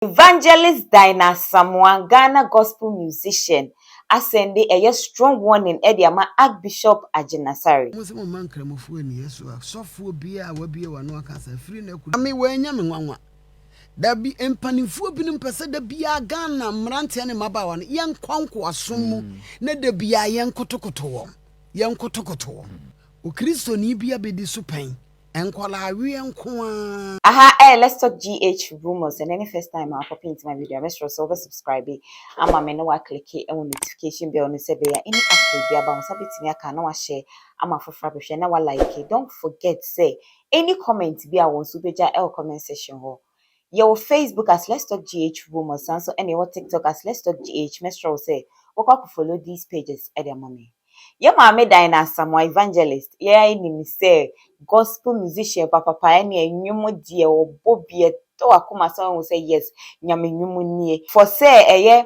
Evangelist Asamoah, Ghana gospel musician, ascended a strong warning Ediama Archbishop Agyin Asare. Dabi empanimfuo binom pese da bia Ghana mrante ne mabawa no yen kwanko asommu na da bia yen kotokoto wo o kristo ni bia bedi so pen enkola awe enko Let's talk GH rumors. And any first time I'll pop into my video, make sure to subscribe. I'm a menu click on notification bell on the any update be about sabit me aka na share. I'm a for na wa like it. Don't forget say any comment be a won super comment section ho. Your Facebook as Let's Talk GH rumors and so any what TikTok as Let's Talk GH. Make sure say follow these pages at their mommy. Your mama Asamoah Evangelist. Yeah, ni say gospel musician papa ene enwumu die obobie to akoma someone will say yes nyame enwumu nie for say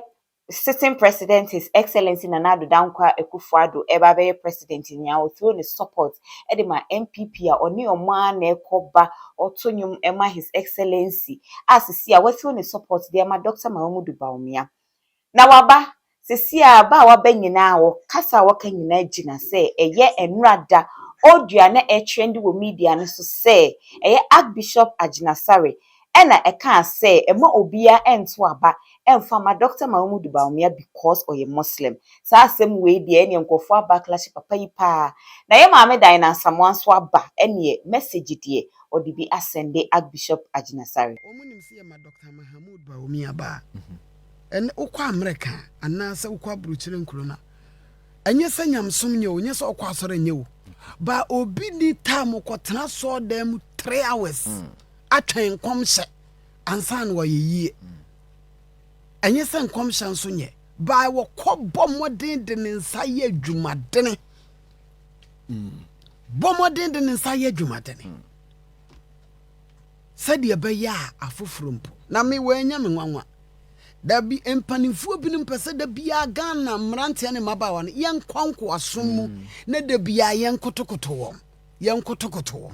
sitting president His Excellency Nana Addo Dankwa Akufo-Addo eba be president nya o through the support e de ma MPP a oni omo na ekoba otonyum ema His Excellency asisi a we through the support de ma Dr. Mahmoud Bawumia na waba sisi a ba waba nyina wo kasa waka nyina gina say enrada audio na ghtrend wo media no so say Archbishop Agyin Asare ena eka say ema obia ento aba emfa ma Dr. Mahmoud Bawumia because oye Muslim sa asem we de ene nkofo backlash papa yi pa na ye maame dan na Asamoah so aba ene message de odi bi asende Archbishop Agyin Asare omunim se ma Dr. Mahmoud Bawumia ba en ukwa America anase ukwa bruchire nkrona enye sanyamsom nye onye se okwa asore nye wo ba obi ni time ko tena so dem 3 hours atwen komhye ansan wo yeyie enye se nkomhye nso nye ba wo kobbo modin de nsa ye adwumadene bomodin de nsa ye adwumadene sade be ya afofrompo na me wanya me nwanwa dabi empanimfuo binom pese da bia Ghana mrante ne mabawa no yen kwanko asommu na da bia yen kotokoto wo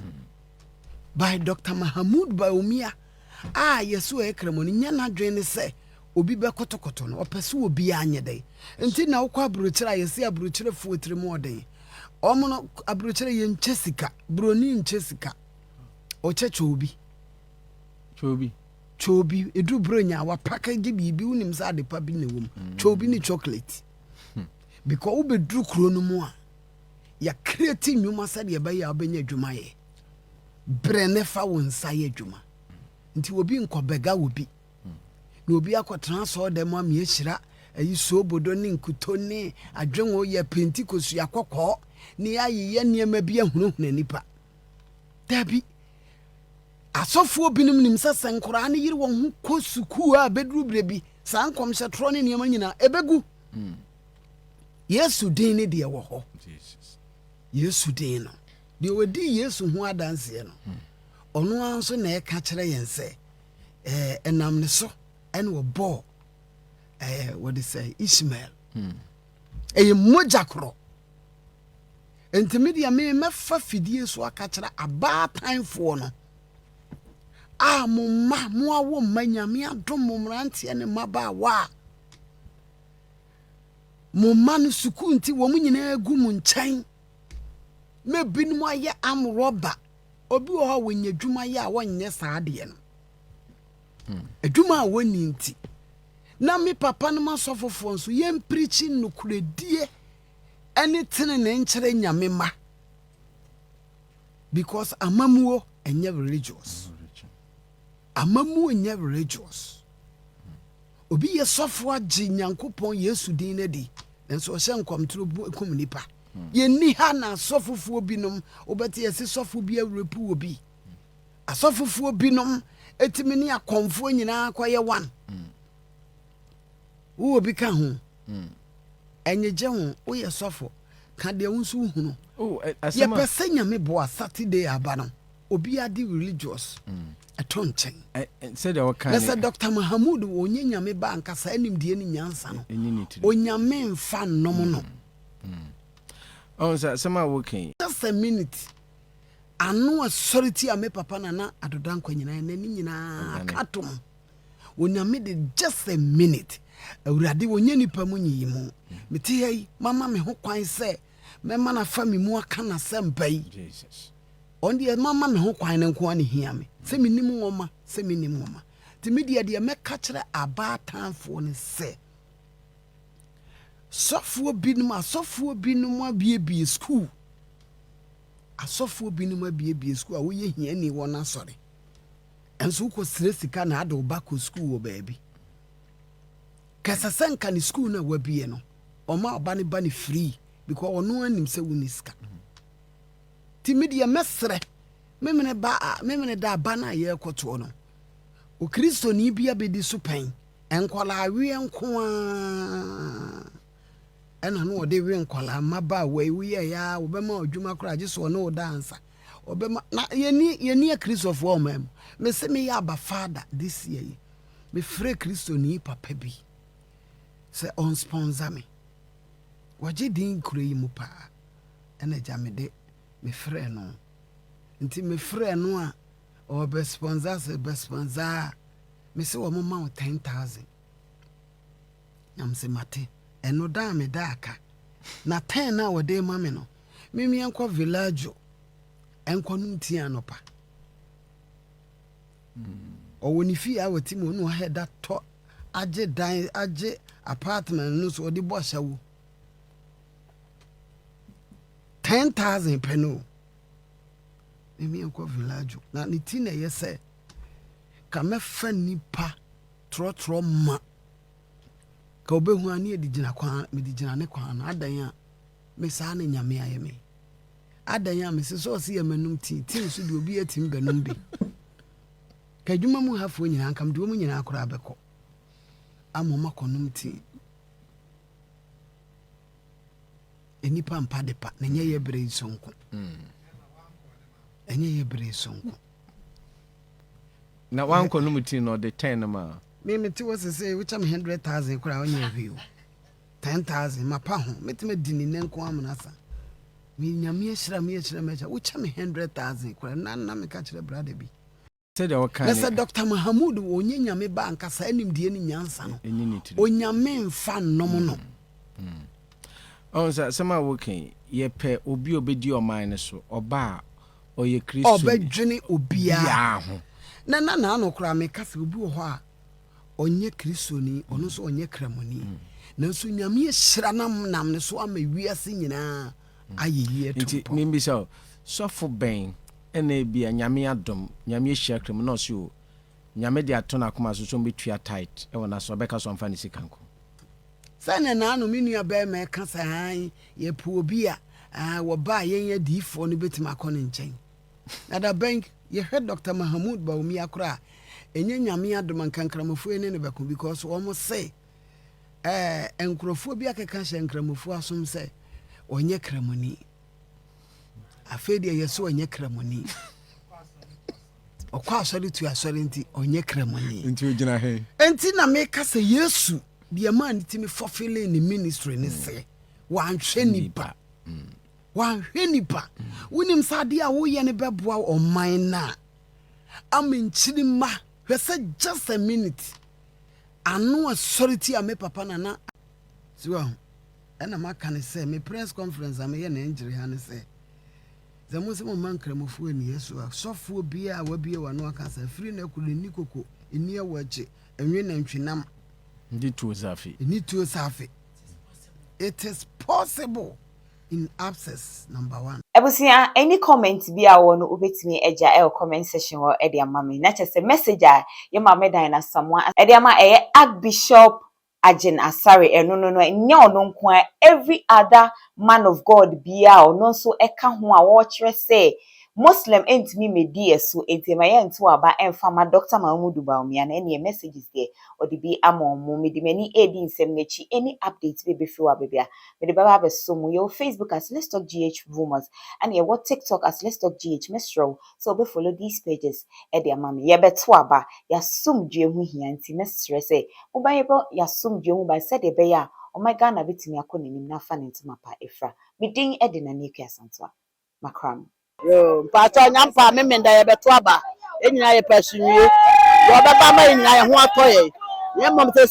by Dr. Mahmoud Bawumia yesu ekremoni nya na dwen se obi be kotokoto no opese obi anye dai enti na wokwa abrochira yesi abrochira fuotire mo den omono abrochira yen chesika broni nchesika o cheche chobi edu bronya wa package bibi unim sa de pa bi na wom chobi ni chocolate because ube dru kro no mu a ya create nyuma sa de ba ya obenya adwuma ye brene fa won sa ye adwuma nti obi nkobega obi na obi akotran so de mo am ye hira ayi so bodo ni nkuto ni adwenwo ye pentikosu yakokọ ni ayi niema bi ahunu nipa dabi asofo binim nim sɛ senkora ne yiri won ho kosuku a bedru brebi sankom hye tro ne niam nyina ebegu Yesu din ne de wo ho Jesus Yesu din no de odi Yesu ho adanse no ono anso na eka kire yen sɛ enam ne so ene wo bo what they say Ishmael moja kro entimedia me mefa fidie so aka kire aba tanfo no mumma mo awo manyame adom mumrante ne mabawa mumma no suku nti wo nyina agu mu nkyɛn mebinum aye amroba obi wo ha wonya dwuma ye a wonyɛ saade no adwuma a woni nti na me papa no masofofo nso yem preaching no kuredie ene tene ne nkyere nyame ma because amamuo enye religious amamu nya religious obi ye sofo agi nyankopon Yesu din na di enso hye nkomtro ekum nipa ye ni ha na sofofuo binom obeti yesi sofo bi awrepu obi asofofuo binom etimi ne akonfo nyina kwaye one wo obi ka ho enyeje ho wo ye sofo ka de wonsu hunu ye pese nyame bo Saturday aba no obi adi religious atonchen said our kind na Dr. Mahmoud onye nyame ba ankasa anim die ni nyansa no onyame mfa nom no sama working just a minute ano authority ame papa na Addo Dankwa nyina na ni nyina akatom onyame de just a minute awurade wonye nipa mu nyi mu meti hey mama me ho kwan se mema na fa me mu aka na sempa yi Jesus. on the mama me ho kwan nko ani hia me se menim ngoma se menim ngoma ti media de meka kire aba tanfo ne se sofuo binum abiebie school asofuo binum abiebie school a wo ye hia ni wona sori enso ko sire sika na ade oba ko school wo baabi kasa senka ni school na wabie no oma oba ne ba ne free because ono anim se wo ni sika ti media mesre memene da ba na ye koto no o kristo ni bia bedi so pen enkola awie nko a ena no de wi nkola maba we ya obema odwuma kora age so no dansa obema na ye kristo fo omam me se me ya aba father this year me free kristo ni papa bi se on sponsor me waje din kure yi mu pa ena jamede me free no nti me free no a o be sponsor me se wo mama 10,000 am se mate eno da me da aka na 10 na wo de mame no mimi enko village enko no nti anopa o woni fi a wati mo no head that to age dan age apartment no so de bo hyawo 10,000 peno mimi enko village na ni ti na yese ka mefa nipa trotro ma ka obehu ani edigina kwa medigina ne kwa na adan a me sa na nyame aye me adan a me so se ya manum ti so de obi atim banum bi ka dwuma mu hafo nyina ankam de mu nyina akora abekọ amoma konum ti enipa mpa de pa na nye ye bere sonko enye ye bere sonko na wan konum ti no de 10 ma me ti was say which am 100,000 kura onye view 10,000 mapa ho metima dini nenko amunasa me nyame ehira mecha which am 100,000 kura na me ka kire brother bi said o kan na Dr. Mahamud onye nyame ba ankasa anim die ni nyansa no onyame mfa nom no on sa sama woken ye pe obi obedi o man so oba oye kristo obedwene obia ho na no kura me kasa obi wo ho a onye kristoni ono so onye kramoni na so nyame ehira nam ne so ama wiase nyina ayeye to nti mimbi so for ben ene bia nyame adom nyame ehia kram na so nyame de atona akoma so betua tight e wona so beka so mfa ne sikanko sana na no menua ba me kasa han ye pu obi a wo ba yen adifo no betima akọ ne nchen na da bank ye hwe Dr. Mahamud ba omi akora enye nyame adom nkankramofo ene ne beko because wo mo say enkrofo bi akeka hye nkramofo asom say onye kramoni afedi yeso onye kramoni okwa asori tu asori nti onye kramoni nti ogina he enti na me kasa Yesu bia man timi fulfilling ni ministry ni se wanhwe nipa wanhwe nipa wonim sade a wo ye ne beboa oman na amenchiri ma hwese just a minute anu authority a me papa na so ena maka ne se me press conference am ye na enjire ha ne se zamo se mo man kramofu ani Yesu a sofo bia a wabie wano aka sa free na kulu ni koko eni awache enwe na ntwinam ndi tuo safi it is possible in abscess number 1 Ebusia, any comment bi a wo no obetimi eja e comment section wo e de ama me na chese message a ye ma me dan na Asamoah e de ama Archbishop Agyin Asare no nya ono nko every other man of God bia ono so eka ho a wo kire say Muslim entimi medi eso entema ye nto aba emfama Dr. Mahamud Baumia na any messages there or the be amomo medi mani edi nsem nechi any updates be fi wa bebia medi baba be so mu your Facebook as Let's Talk GH Rumors and your what TikTok as Let's Talk GH Mestro so be follow these pages e de amami ye beto aba ya sumdwe hu hia nti mestre say ubayebo ya sumdwe hu ba said e be ya o my Ghana bitimi akonenim na fa ntuma pa efra medin e de na neku asantoa makram yo pato nyampa me menda ye beto aba enyina ye pasunwie ɔbɛba ma yɛ nyinaa yɛ ho atɔ yɛ. Yɛ mmom sɛ